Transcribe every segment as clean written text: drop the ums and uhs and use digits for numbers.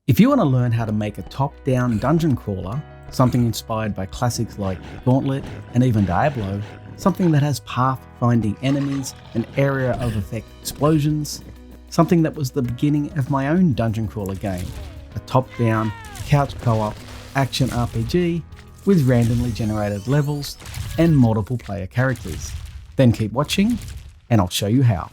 If you want to learn how to make a top-down dungeon crawler, something inspired by classics like Gauntlet and even Diablo, something that has pathfinding enemies and area of effect explosions, something that was the beginning of my own dungeon crawler game, a top-down, couch co-op, action RPG with randomly generated levels and multiple player characters, then keep watching and I'll show you how.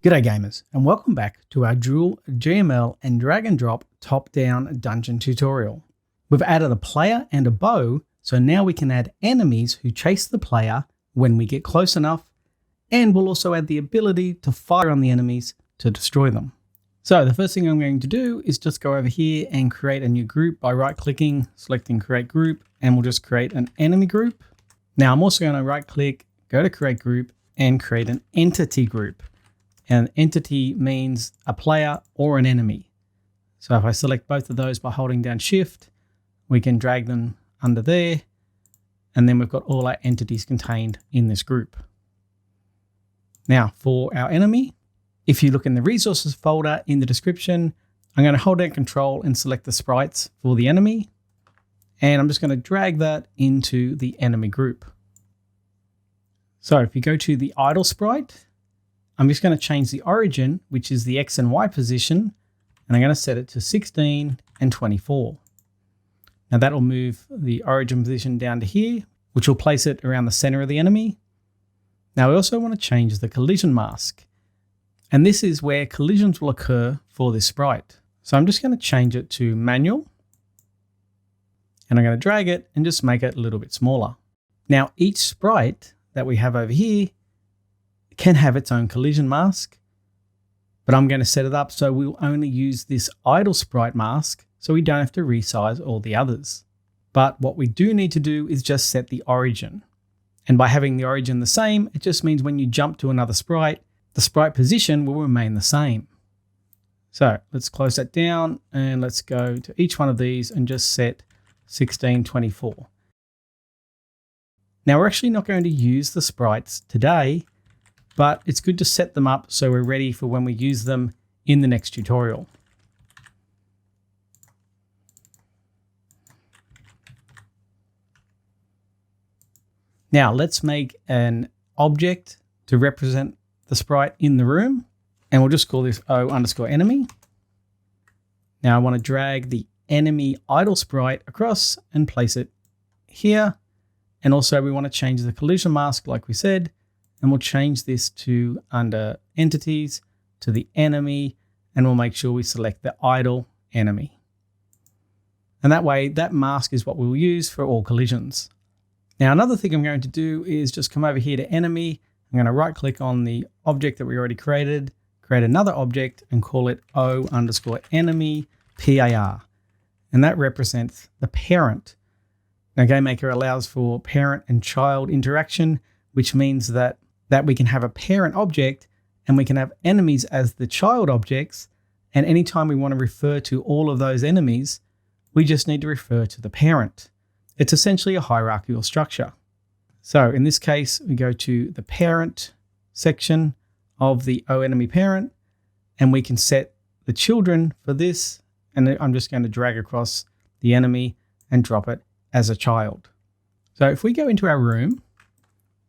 G'day gamers, and welcome back to our dual GML and drag and drop top-down dungeon tutorial. We've added a player and a bow, so now we can add enemies who chase the player when we get close enough, and we'll also add the ability to fire on the enemies to destroy them. So the first thing I'm going to do is just go over here and create a new group by right-clicking, selecting create group, and we'll just create an enemy group. Now I'm also going to right-click, go to create group, and create an entity group. An entity means a player or an enemy. So if I select both of those by holding down shift, we can drag them under there, and then we've got all our entities contained in this group. Now for our enemy, if you look in the resources folder in the description, I'm going to hold down control and select the sprites for the enemy, and I'm just going to drag that into the enemy group. So if you go to the idle sprite, I'm just going to change the origin, which is the X and Y position, and I'm going to set it to 16 and 24. Now that will move the origin position down to here, which will place it around the center of the enemy. Now we also want to change the collision mask, and this is where collisions will occur for this sprite. So I'm just going to change it to manual, and I'm going to drag it and just make it a little bit smaller. Now each sprite that we have over here can have its own collision mask, but I'm going to set it up so we'll only use this idle sprite mask so we don't have to resize all the others. But what we do need to do is just set the origin. And by having the origin the same, it just means when you jump to another sprite, the sprite position will remain the same. So let's close that down and let's go to each one of these and just set 1624. Now we're actually not going to use the sprites today, but it's good to set them up so we're ready for when we use them in the next tutorial. Now let's make an object to represent the sprite in the room, and we'll just call this O_enemy. Now I want to drag the enemy idle sprite across and place it here. And also we want to change the collision mask like we said, and we'll change this to under entities to the enemy, and we'll make sure we select the idle enemy. And that way, that mask is what we'll use for all collisions. Now, another thing I'm going to do is just come over here to enemy. I'm going to right click on the object that we already created, create another object and call it O_enemy PAR. And that represents the parent. Now, Gamemaker allows for parent and child interaction, which means that we can have a parent object and we can have enemies as the child objects. And anytime we want to refer to all of those enemies, we just need to refer to the parent. It's essentially a hierarchical structure. So in this case, we go to the parent section of the O_enemy parent, and we can set the children for this. And I'm just going to drag across the enemy and drop it as a child. So if we go into our room,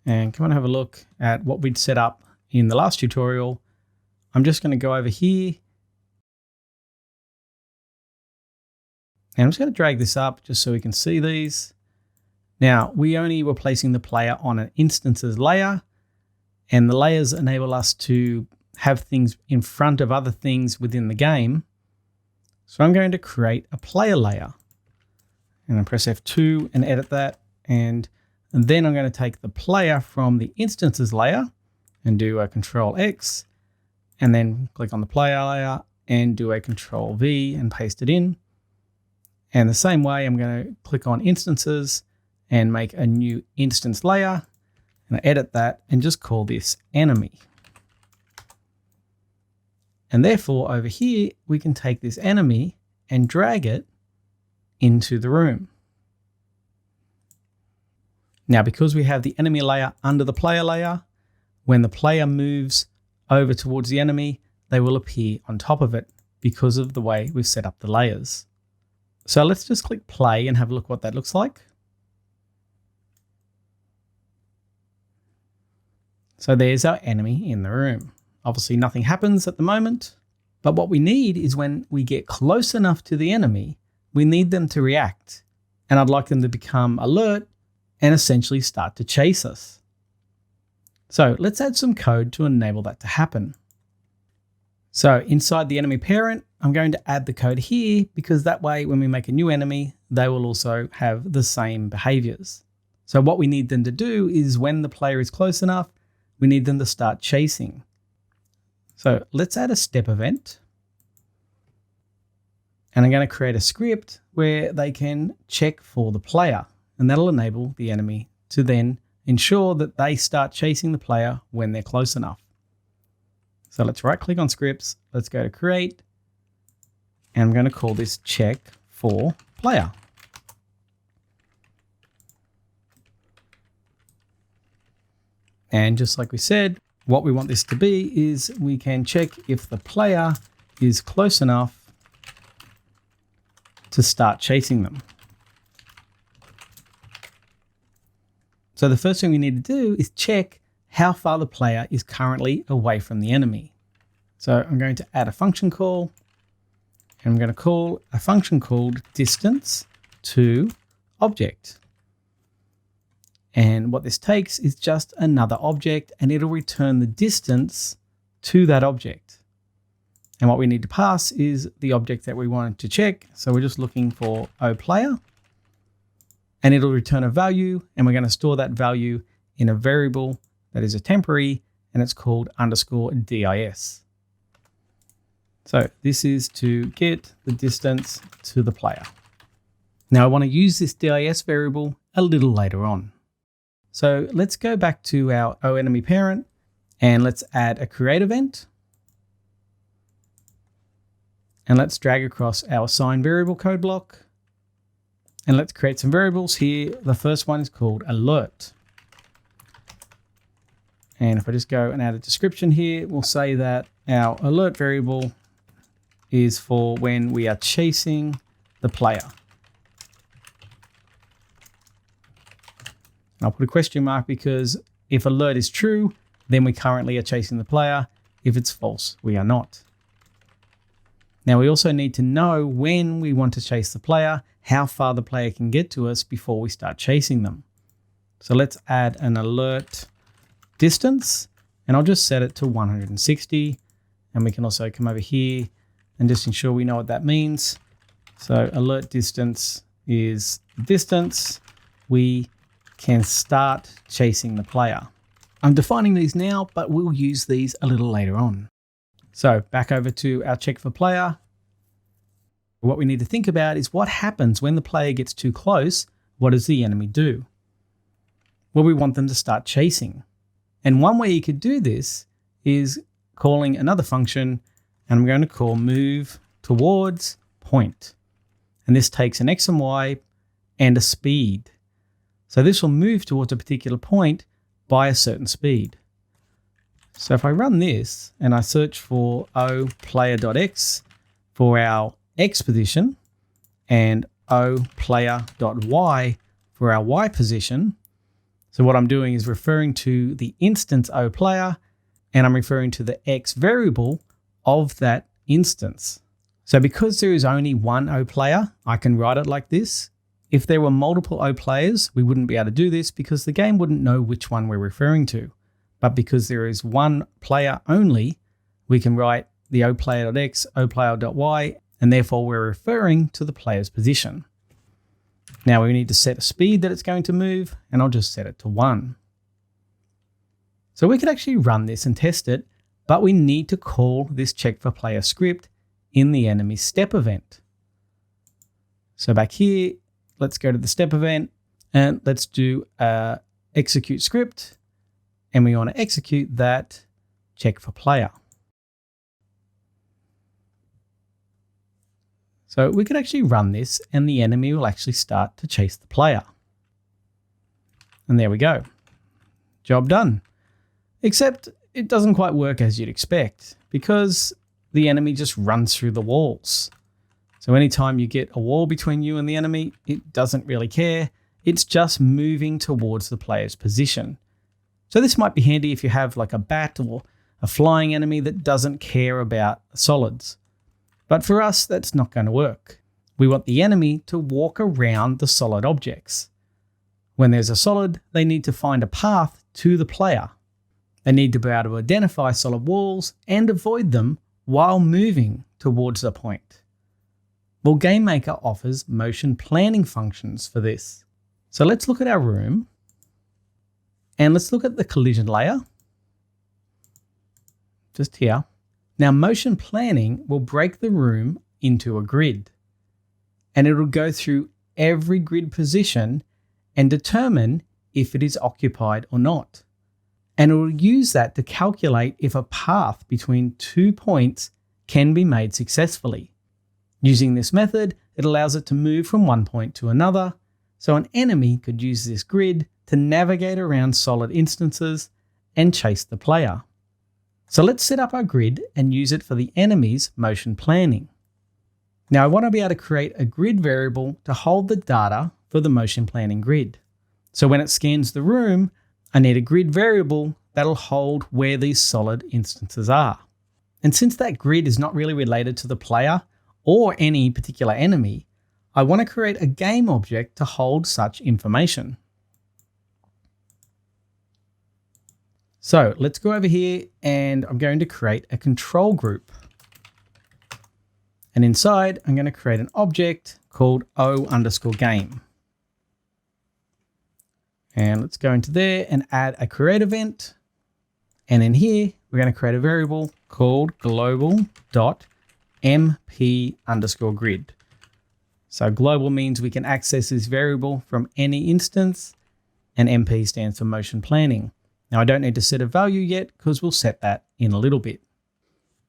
and come and have a look at what we'd set up in the last tutorial, I'm just going to go over here. And I'm just going to drag this up just so we can see these. Now, we only were placing the player on an instances layer, and the layers enable us to have things in front of other things within the game. So I'm going to create a player layer. And I press F2 and edit that. And then I'm going to take the player from the instances layer and do a Control X, and then click on the player layer and do a Control V and paste it in. And the same way, I'm going to click on instances and make a new instance layer, and I edit that and just call this enemy. And therefore over here, we can take this enemy and drag it into the room. Now, because we have the enemy layer under the player layer, when the player moves over towards the enemy, they will appear on top of it because of the way we've set up the layers. So let's just click play and have a look what that looks like. So there's our enemy in the room. Obviously nothing happens at the moment, but what we need is when we get close enough to the enemy, we need them to react. And I'd like them to become alert and essentially start to chase us. So let's add some code to enable that to happen. So inside the enemy parent, I'm going to add the code here because that way when we make a new enemy, they will also have the same behaviors. So what we need them to do is when the player is close enough, we need them to start chasing. So let's add a step event. And I'm going to create a script where they can check for the player. And that'll enable the enemy to then ensure that they start chasing the player when they're close enough. So let's right click on scripts. Let's go to create. And I'm going to call this check for player. And just like we said, what we want this to be is we can check if the player is close enough to start chasing them. So the first thing we need to do is check how far the player is currently away from the enemy. So I'm going to add a function call, and I'm going to call a function called distance to object. And what this takes is just another object, and it'll return the distance to that object. And what we need to pass is the object that we want to check. So we're just looking for oPlayer, and it'll return a value, and we're going to store that value in a variable that is a temporary, and it's called _dis. So this is to get the distance to the player. Now I want to use this dis variable a little later on. So let's go back to our oEnemy parent and let's add a create event. And let's drag across our assign variable code block. And let's create some variables here. The first one is called alert. And if I just go and add a description here, we'll say that our alert variable is for when we are chasing the player. I'll put a question mark because if alert is true, then we currently are chasing the player. If it's false, we are not. Now we also need to know when we want to chase the player, how far the player can get to us before we start chasing them. So let's add an alert distance, and I'll just set it to 160. And we can also come over here and just ensure we know what that means. So alert distance is distance we can start chasing the player. I'm defining these now, but we'll use these a little later on. So back over to our check for player. What we need to think about is what happens when the player gets too close. What does the enemy do? Well, we want them to start chasing. And one way you could do this is calling another function, and I'm going to call move towards point. And this takes an X and Y and a speed. So this will move towards a particular point by a certain speed. So if I run this and I search for oPlayer.x for our X position and oPlayer.y for our Y position. So what I'm doing is referring to the instance oPlayer, and I'm referring to the X variable of that instance. So because there is only one oPlayer, I can write it like this. If there were multiple oPlayers, we wouldn't be able to do this because the game wouldn't know which one we're referring to. But because there is one player only, we can write the oPlayer.x, oPlayer.y, and therefore we're referring to the player's position. Now we need to set a speed that it's going to move, and I'll just set it to 1. So we could actually run this and test it, but we need to call this check for player script in the enemy step event. So back here, let's go to the step event and let's do a execute script, and we want to execute that check for player. So we could actually run this and the enemy will actually start to chase the player. And there we go. Job done. Except it doesn't quite work as you'd expect, because the enemy just runs through the walls. So anytime you get a wall between you and the enemy, it doesn't really care. It's just moving towards the player's position. So this might be handy if you have like a bat or a flying enemy that doesn't care about solids. But for us, that's not going to work. We want the enemy to walk around the solid objects. When there's a solid, they need to find a path to the player. They need to be able to identify solid walls and avoid them while moving towards the point. Well, Gamemaker offers motion planning functions for this. So let's look at our room and let's look at the collision layer. Just here. Now, motion planning will break the room into a grid, and it'll go through every grid position and determine if it is occupied or not. And it will use that to calculate if a path between 2 points can be made successfully. Using this method, it allows it to move from one point to another, so an enemy could use this grid to navigate around solid instances and chase the player. So let's set up our grid and use it for the enemy's motion planning. Now I want to be able to create a grid variable to hold the data for the motion planning grid. So when it scans the room, I need a grid variable that'll hold where these solid instances are. And since that grid is not really related to the player or any particular enemy, I want to create a game object to hold such information. So let's go over here and I'm going to create a control group. And inside, I'm going to create an object called O_game. And let's go into there and add a create event. And in here, we're going to create a variable called global.mp_grid. So global means we can access this variable from any instance, and MP stands for motion planning. Now I don't need to set a value yet because we'll set that in a little bit.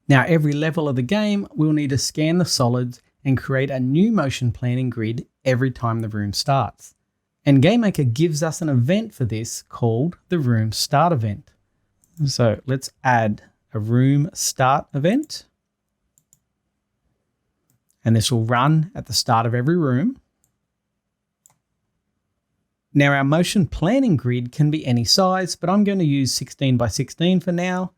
Now every level of the game, we'll need to scan the solids and create a new motion planning grid every time the room starts. And Gamemaker gives us an event for this called the room start event. So let's add a room start event. And this will run at the start of every room. Now our motion planning grid can be any size, but I'm going to use 16 by 16 for now,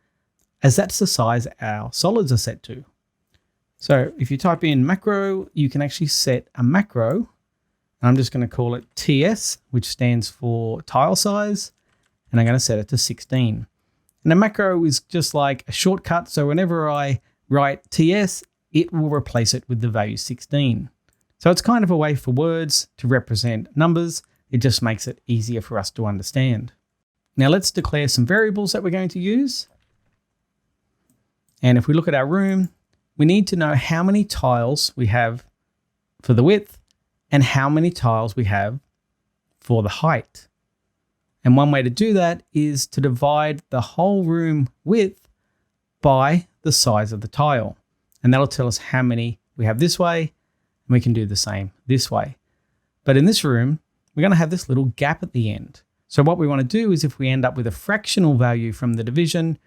as that's the size our solids are set to. So if you type in macro, you can actually set a macro. I'm just going to call it TS, which stands for tile size, and I'm going to set it to 16. And a macro is just like a shortcut, so whenever I write TS, it will replace it with the value 16. So it's kind of a way for words to represent numbers. It just makes it easier for us to understand. Now let's declare some variables that we're going to use. And if we look at our room, we need to know how many tiles we have for the width and how many tiles we have for the height. And one way to do that is to divide the whole room width by the size of the tile. And that'll tell us how many we have this way, and we can do the same this way. But in this room, we're going to have this little gap at the end. So what we want to do is if we end up with a fractional value from the division,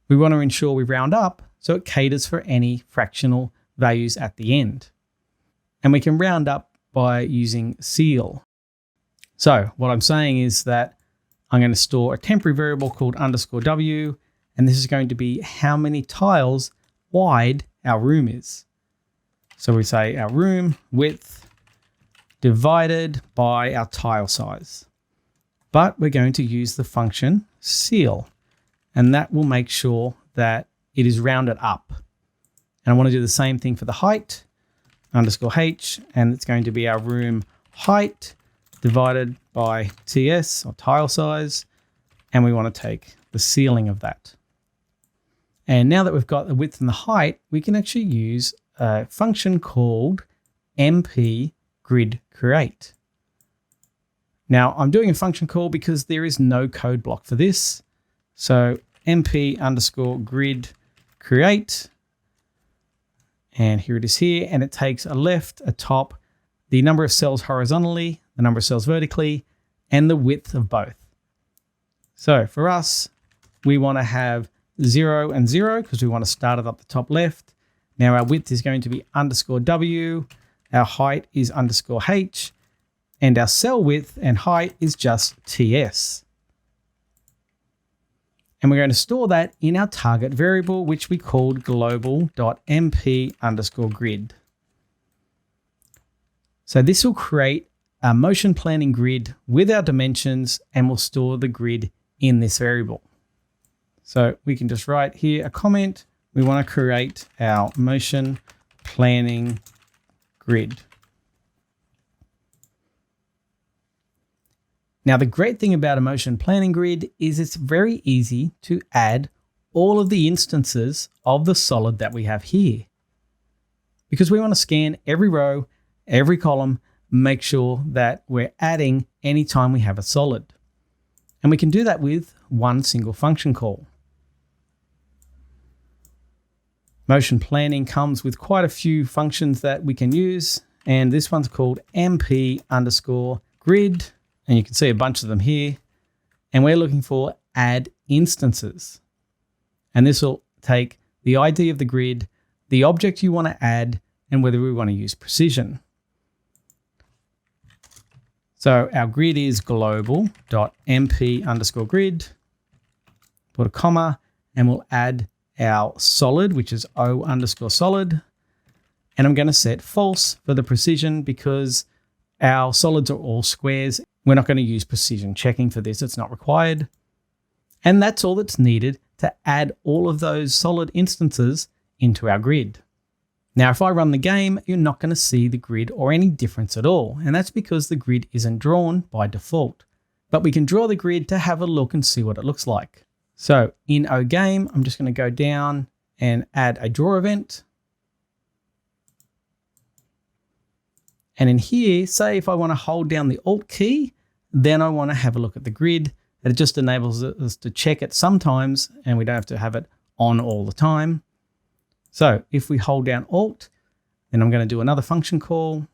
we want to ensure we round up so it caters for any fractional values at the end. And we can round up by using ceil. So what I'm saying is that I'm going to store a temporary variable called _w, and this is going to be how many tiles wide our room is. So we say our room width divided by our tile size. But we're going to use the function ceil, and that will make sure that it is rounded up. And I want to do the same thing for the height, _h, and it's going to be our room height divided by TS, or tile size, and we want to take the ceiling of that. And now that we've got the width and the height, we can actually use a function called mp_grid_create. Now I'm doing a function call because there is no code block for this. So mp_grid_create, and here it is here, and it takes a left, a top, the number of cells horizontally, the number of cells vertically, and the width of both. So for us, we want to have 0 and 0 because we want to start it up the top left, Now our width is going to be _W, our height is _H, and our cell width and height is just TS. And we're going to store that in our target variable, which we called global.mp_grid. So this will create a motion planning grid with our dimensions, and we'll store the grid in this variable. So we can just write here a comment. We want to create our motion planning grid. Now, the great thing about a motion planning grid is it's very easy to add all of the instances of the solid that we have here, because we want to scan every row, every column, make sure that we're adding anytime we have a solid. And we can do that with one single function call. Motion planning comes with quite a few functions that we can use, and this one's called mp_grid, and you can see a bunch of them here. And we're looking for add instances. And this will take the ID of the grid, the object you want to add, and whether we want to use precision. So our grid is global.mp_grid, put a comma, and we'll add our solid, which is O_solid. And I'm going to set false for the precision because our solids are all squares. We're not going to use precision checking for this. It's not required. And that's all that's needed to add all of those solid instances into our grid. Now, if I run the game, you're not going to see the grid or any difference at all. And that's because the grid isn't drawn by default. But we can draw the grid to have a look and see what it looks like. So in OGame, I'm just going to go down and add a draw event. And in here, say if I want to hold down the Alt key, then I want to have a look at the grid. It just enables us to check it sometimes, and we don't have to have it on all the time. So if we hold down Alt, then I'm going to do another function call,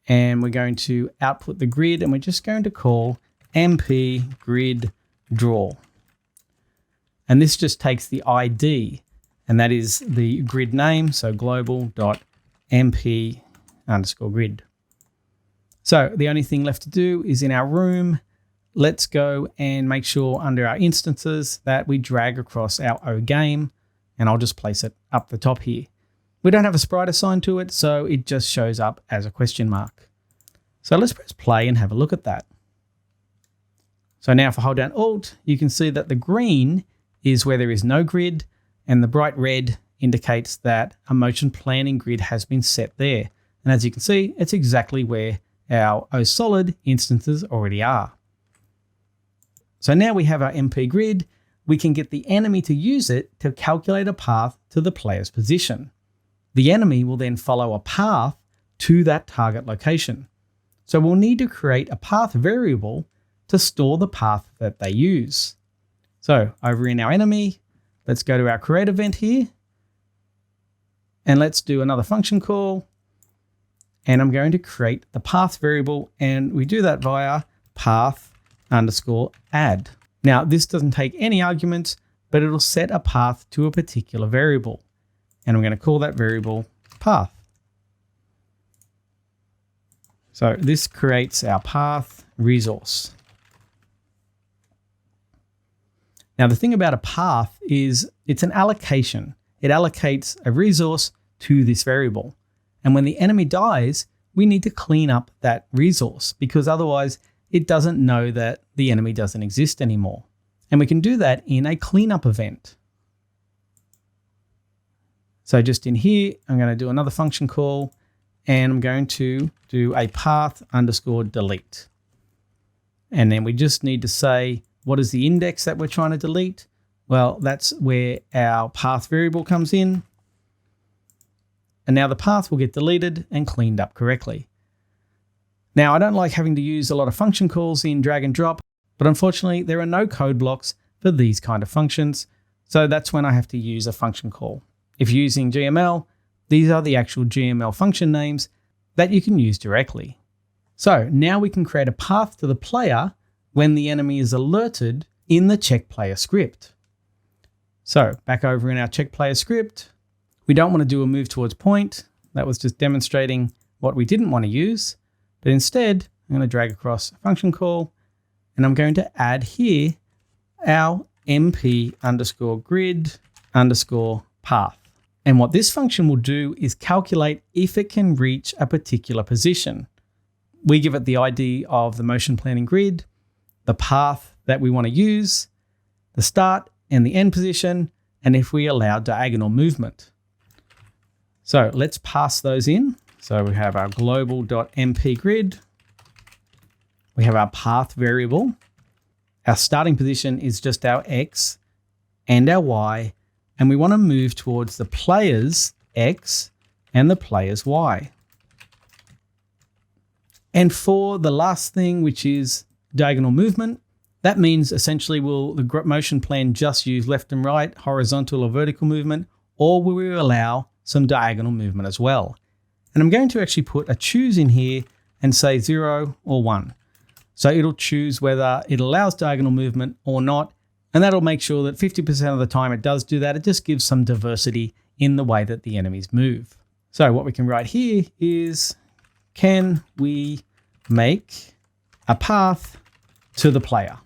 and we're going to output the grid, and we're just going to call mp grid draw. And this just takes the ID, and that is the grid name, so global.mp_grid. So the only thing left to do is in our room, let's go and make sure under our instances that we drag across our OGame, and I'll just place it up the top here. We don't have a sprite assigned to it, so it just shows up as a question mark. So let's press play and have a look at that. So now if I hold down Alt, you can see that the green is where there is no grid, and the bright red indicates that a motion planning grid has been set there. And as you can see, it's exactly where our OSolid instances already are. So now we have our MP grid, we can get the enemy to use it to calculate a path to the player's position. The enemy will then follow a path to that target location. So we'll need to create a path variable to store the path that they use. So over in our enemy, let's go to our create event here, and let's do another function call. And I'm going to create the path variable, and we do that via path_add. Now, this doesn't take any arguments, but it'll set a path to a particular variable. And I'm going to call that variable path. So this creates our path resource. Now, the thing about a path is it's an allocation. It allocates a resource to this variable. And when the enemy dies, we need to clean up that resource because otherwise it doesn't know that the enemy doesn't exist anymore. And we can do that in a cleanup event. So just in here, I'm going to do another function call, and I'm going to do a path_delete. And then we just need to say, what is the index that we're trying to delete? Well, that's where our path variable comes in. And now the path will get deleted and cleaned up correctly. Now, I don't like having to use a lot of function calls in drag and drop, but unfortunately there are no code blocks for these kind of functions. So that's when I have to use a function call. If you're using GML, these are the actual GML function names that you can use directly. So now we can create a path to the player when the enemy is alerted in the check player script. So back over in our check player script, We don't want to do a move towards point. That was just demonstrating what we didn't want to use. But instead, I'm going to drag across a function call, and I'm going to add here our mp underscore grid underscore path. And what this function will do is calculate if it can reach a particular position. We give it the ID of the motion planning grid, the path that we want to use, the start and the end position, and if we allow diagonal movement. So let's pass those in. So we have our global.mp grid. We have our path variable. Our starting position is just our X and our Y, and we want to move towards the player's X and the player's Y. And for the last thing, which is diagonal movement, that means essentially will the motion plan just use left and right, horizontal or vertical movement, or will we allow some diagonal movement as well? And I'm going to actually put a choose in here and say 0 or 1. So it'll choose whether it allows diagonal movement or not. And that'll make sure that 50% of the time it does do that. It just gives some diversity in the way that the enemies move. So what we can write here is, can we make a path to the player?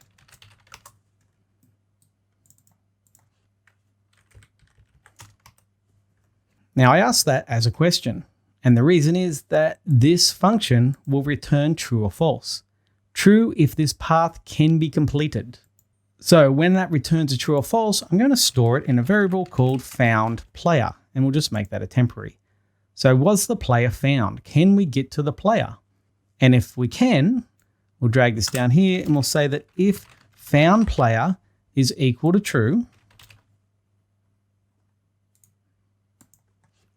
Now I ask that as a question. And the reason is that this function will return true or false. True if this path can be completed. So when that returns a true or false, I'm going to store it in a variable called foundPlayer, and we'll just make that a temporary. So was the player found? Can we get to the player? And if we can, we'll drag this down here and we'll say that if foundPlayer is equal to true,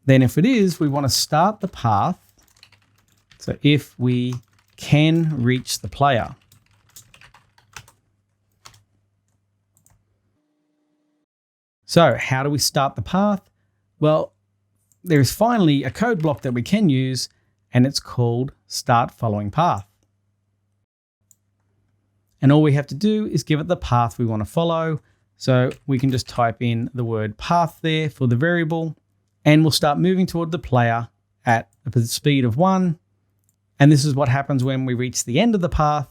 then if it is, we want to start the path. So if we can reach the player. So how do we start the path? Well, there is finally a code block that we can use, and it's called start following path. And all we have to do is give it the path we want to follow. So we can just type in the word path there for the variable, and we'll start moving toward the player at a speed of 1. And this is what happens when we reach the end of the path.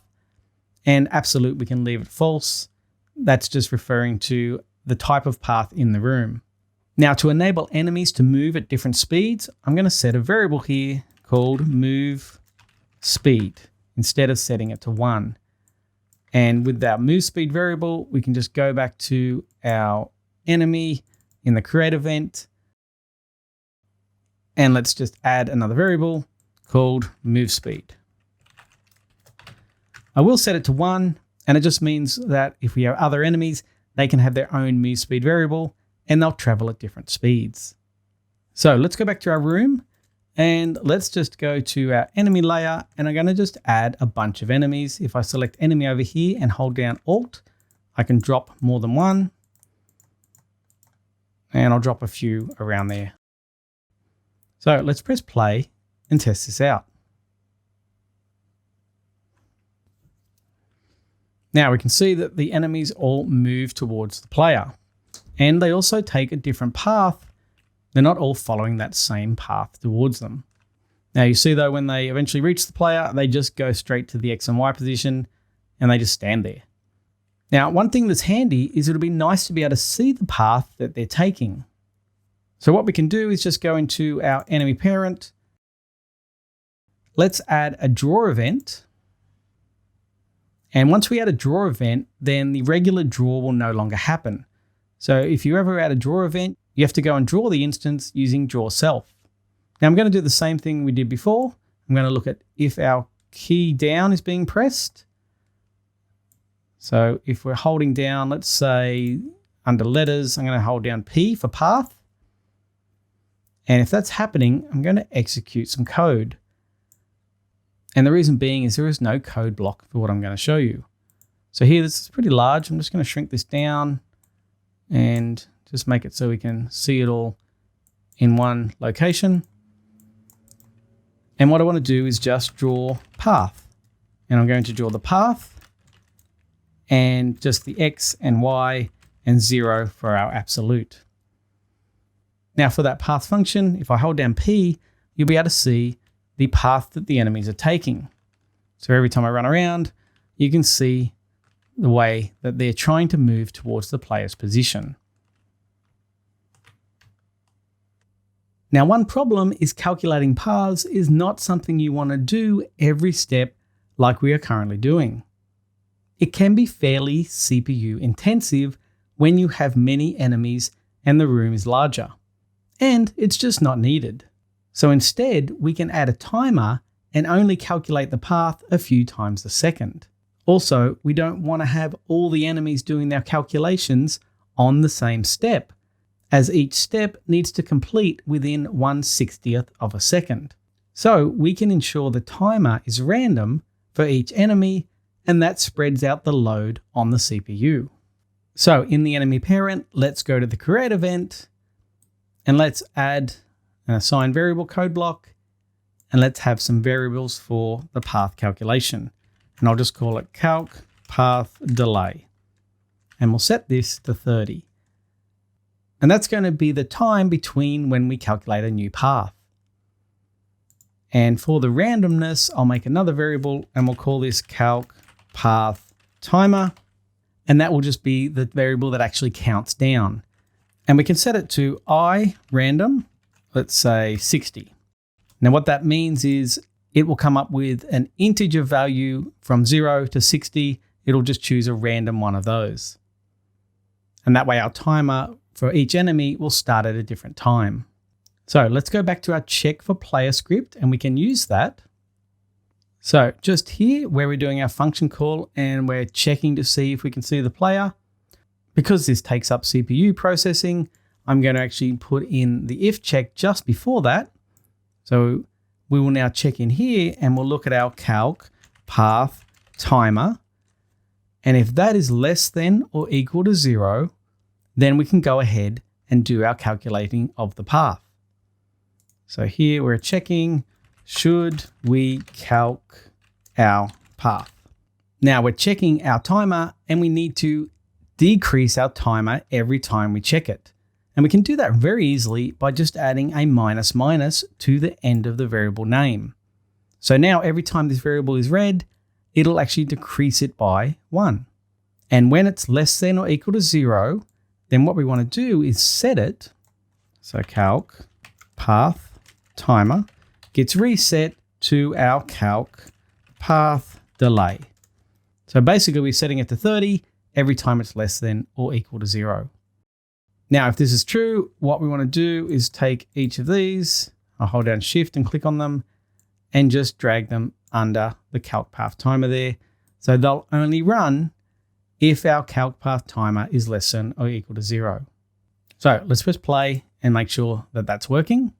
And absolute, we can leave it false. That's just referring to the type of path in the room. Now, to enable enemies to move at different speeds, I'm going to set a variable here called move speed instead of setting it to 1. And with our move speed variable, we can just go back to our enemy in the create event. And let's just add another variable called move speed. I will set it to 1, and it just means that if we have other enemies, they can have their own move speed variable and they'll travel at different speeds. So let's go back to our room and let's just go to our enemy layer, and I'm going to just add a bunch of enemies. If I select enemy over here and hold down Alt, I can drop more than one, and I'll drop a few around there. So let's press play and test this out. Now we can see that the enemies all move towards the player, and they also take a different path. They're not all following that same path towards them. Now you see though, when they eventually reach the player, they just go straight to the X and Y position and they just stand there. Now, one thing that's handy is it'll be nice to be able to see the path that they're taking. So what we can do is just go into our enemy parent. Let's add a draw event. And once we add a draw event, then the regular draw will no longer happen. So if you ever add a draw event, you have to go and draw the instance using draw self. Now I'm going to do the same thing we did before. I'm going to look at if our key down is being pressed. So if we're holding down, let's say under letters, I'm going to hold down P for path. And if that's happening, I'm going to execute some code. And the reason being is there is no code block for what I'm going to show you. So here, this is pretty large. I'm just going to shrink this down and just make it so we can see it all in one location. And what I want to do is just draw path. And I'm going to draw the path and just the X and Y and 0 for our absolute. Now for that path function, if I hold down P, you'll be able to see the path that the enemies are taking. So every time I run around, you can see the way that they're trying to move towards the player's position. Now, one problem is calculating paths is not something you want to do every step like we are currently doing. It can be fairly CPU intensive when you have many enemies and the room is larger, and it's just not needed. So instead, we can add a timer and only calculate the path a few times a second. Also, we don't want to have all the enemies doing their calculations on the same step, as each step needs to complete within 1/60th of a second. So we can ensure the timer is random for each enemy, and that spreads out the load on the CPU. So in the enemy parent, let's go to the create event, and let's add an assign variable code block, and let's have some variables for the path calculation. And I'll just call it calc path delay. And we'll set this to 30. And that's going to be the time between when we calculate a new path. And for the randomness, I'll make another variable and we'll call this calc path timer. And that will just be the variable that actually counts down. And we can set it to I random, let's say 60. Now what that means is it will come up with an integer value from 0 to 60. It'll just choose a random one of those. And that way our timer for each enemy will start at a different time. So let's go back to our check for player script and we can use that. So just here where we're doing our function call and we're checking to see if we can see the player, because this takes up CPU processing, I'm going to actually put in the if check just before that. So we will now check in here and we'll look at our calc path timer. And if that is less than or equal to 0, then we can go ahead and do our calculating of the path. So here we're checking, should we calc our path? Now we're checking our timer and we need to decrease our timer every time we check it. And we can do that very easily by just adding a minus minus to the end of the variable name. So now every time this variable is read, it'll actually decrease it by 1. And when it's less than or equal to 0, then what we want to do is set it. So calc path timer gets reset to our calc path delay. So basically we're setting it to 30 every time it's less than or equal to 0. Now, if this is true, what we want to do is take each of these, I'll hold down shift and click on them and just drag them under the calc path timer there. So they'll only run if our calc path timer is less than or equal to 0. So let's press play and make sure that that's working.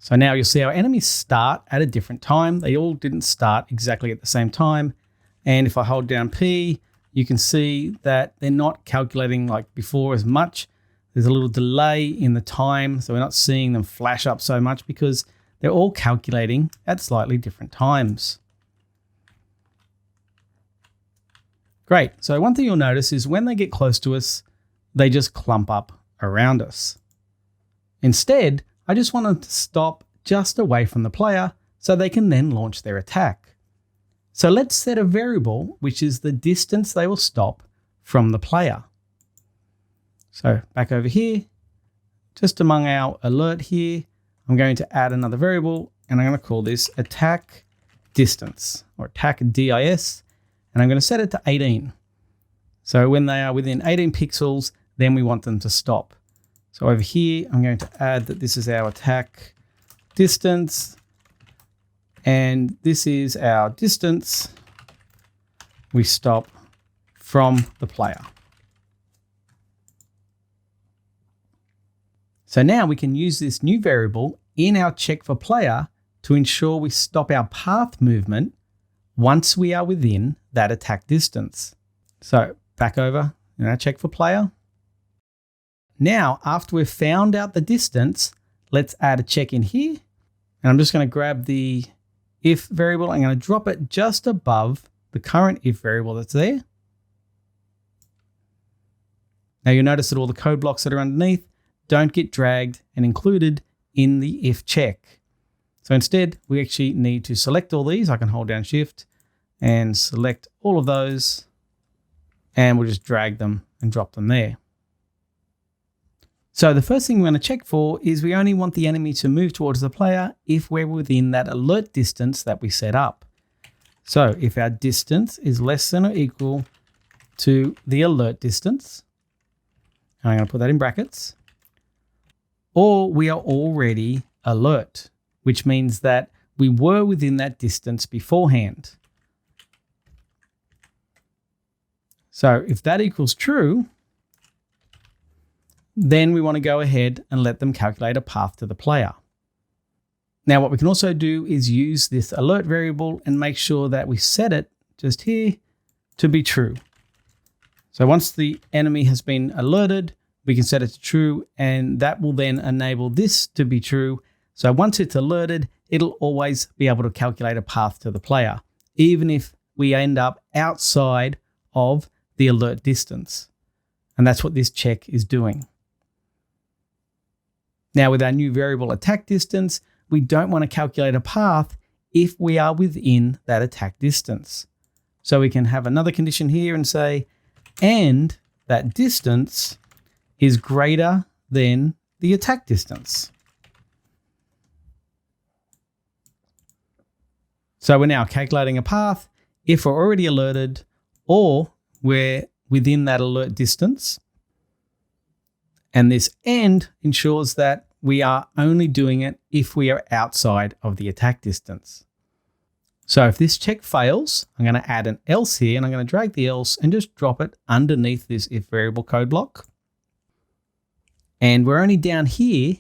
So now you'll see our enemies start at a different time. They all didn't start exactly at the same time. And if I hold down P, you can see that they're not calculating like before as much. There's a little delay in the time, so we're not seeing them flash up so much because they're all calculating at slightly different times. Great. So one thing you'll notice is when they get close to us, they just clump up around us. Instead, I just want them to stop just away from the player so they can then launch their attack. So let's set a variable, which is the distance they will stop from the player. So back over here, just among our alert here, I'm going to add another variable and I'm going to call this attack distance or attack DIS, and I'm going to set it to 18. So when they are within 18 pixels, then we want them to stop. So over here, I'm going to add that this is our attack distance. And this is our distance we stop from the player. So now we can use this new variable in our check for player to ensure we stop our path movement once we are within that attack distance. So back over in our check for player. Now, after we've found out the distance, let's add a check in here. And I'm just going to grab the if variable. I'm going to drop it just above the current if variable that's there. Now you'll notice that all the code blocks that are underneath, don't get dragged and included in the if check. So instead, we actually need to select all these. I can hold down Shift and select all of those, and we'll just drag them and drop them there. So the first thing we're going to check for is we only want the enemy to move towards the player if we're within that alert distance that we set up. So if our distance is less than or equal to the alert distance, and I'm going to put that in brackets, or we are already alert, which means that we were within that distance beforehand. So if that equals true, then we want to go ahead and let them calculate a path to the player. Now, what we can also do is use this alert variable and make sure that we set it just here to be true. So once the enemy has been alerted, we can set it to true, and that will then enable this to be true. So once it's alerted, it'll always be able to calculate a path to the player, even if we end up outside of the alert distance. And that's what this check is doing. Now, with our new variable attack distance, we don't want to calculate a path if we are within that attack distance. So we can have another condition here and say, and that distance is greater than the attack distance. So we're now calculating a path if we're already alerted or we're within that alert distance. And this and ensures that we are only doing it if we are outside of the attack distance. So if this check fails, I'm going to add an else here, and I'm going to drag the else and just drop it underneath this if variable code block. And we're only down here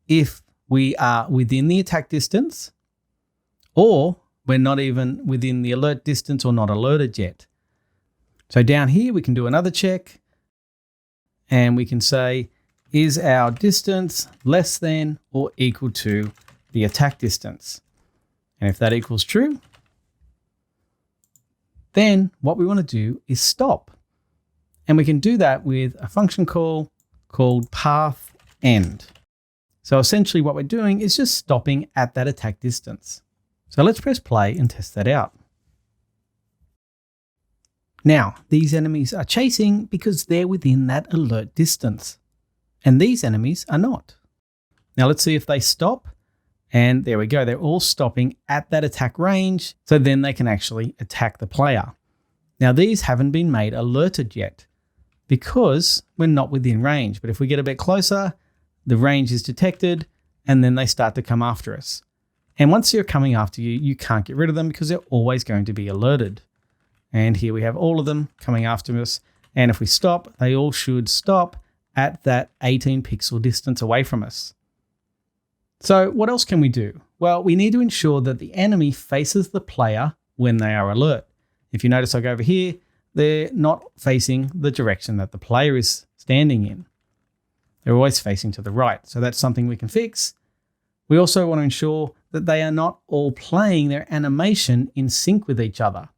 if we are within the attack distance, or we're not even within the alert distance or not alerted yet. So down here, we can do another check, and we can say, is our distance less than or equal to the attack distance? And if that equals true, then what we want to do is stop. And we can do that with a function call called pathEnd. So essentially what we're doing is just stopping at that attack distance. So let's press play and test that out. Now, these enemies are chasing because they're within that alert distance, and these enemies are not. Now let's see if they stop, and there we go. They're all stopping at that attack range, so then they can actually attack the player. Now these haven't been made alerted yet because we're not within range, but if we get a bit closer, the range is detected, and then they start to come after us. And once they're coming after you, you can't get rid of them because they're always going to be alerted. And here we have all of them coming after us. And if we stop, they all should stop at that 18 pixel distance away from us. So what else can we do? Well, we need to ensure that the enemy faces the player when they are alert. If you notice, I go over here, they're not facing the direction that the player is standing in. They're always facing to the right. So that's something we can fix. We also want to ensure that they are not all playing their animation in sync with each other.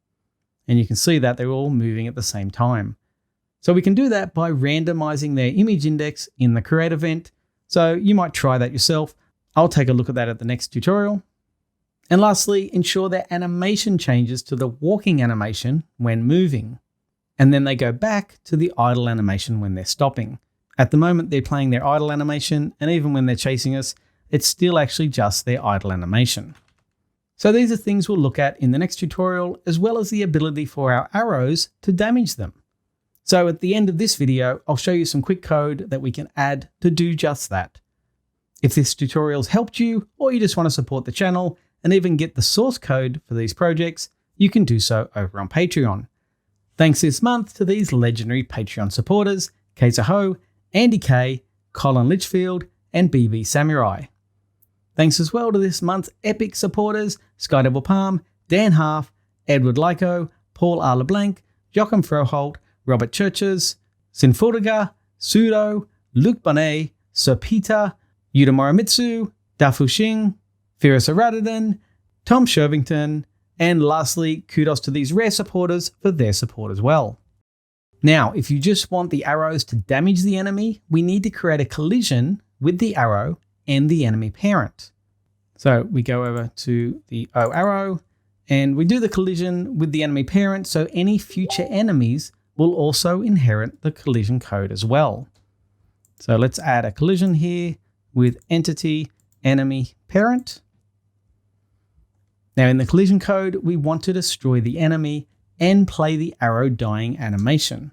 And you can see that they're all moving at the same time. So we can do that by randomizing their image index in the create event. So you might try that yourself. I'll take a look at that at the next tutorial. And lastly, ensure their animation changes to the walking animation when moving. And then they go back to the idle animation when they're stopping. At the moment, they're playing their idle animation, and even when they're chasing us, it's still actually just their idle animation. So these are things we'll look at in the next tutorial, as well as the ability for our arrows to damage them. So at the end of this video, I'll show you some quick code that we can add to do just that. If this tutorial's helped you, or you just want to support the channel and even get the source code for these projects, you can do so over on Patreon. Thanks this month to these legendary Patreon supporters, Keisaho, Andy K, Colin Litchfield, and BB Samurai. Thanks as well to this month's epic supporters, Skydevil Palm, Dan Half, Edward Lyko, Paul R. LeBlanc, Joachim Froholt, Robert Churches, Sinfurga, Sudo, Luke Bonet, Sir Peter, Yuta Morimitsu, Dafu Xing, Firas Aradadan, Tom Shervington, and lastly, kudos to these rare supporters for their support as well. Now, if you just want the arrows to damage the enemy, we need to create a collision with the arrow and the enemy parent. So we go over to the O arrow and we do the collision with the enemy parent, so any future enemies will also inherit the collision code as well. So let's add a collision here with entity enemy parent. Now in the collision code, we want to destroy the enemy and play the arrow dying animation.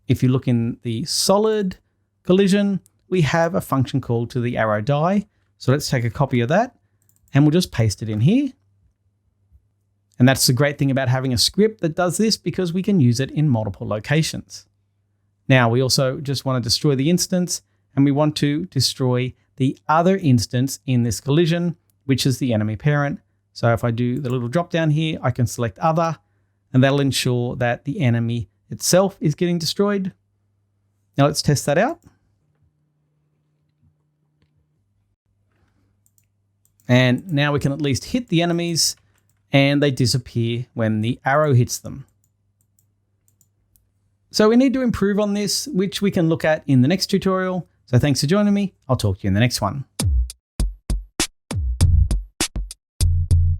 If you look in the solid collision, we have a function called to the arrow die. So let's take a copy of that and we'll just paste it in here. And that's the great thing about having a script that does this, because we can use it in multiple locations. Now we also just want to destroy the instance, and we want to destroy the other instance in this collision, which is the enemy parent. So if I do the little drop down here, I can select other, and that'll ensure that the enemy itself is getting destroyed. Now let's test that out. And now we can at least hit the enemies and they disappear when the arrow hits them. So we need to improve on this, which we can look at in the next tutorial. So thanks for joining me. I'll talk to you in the next one.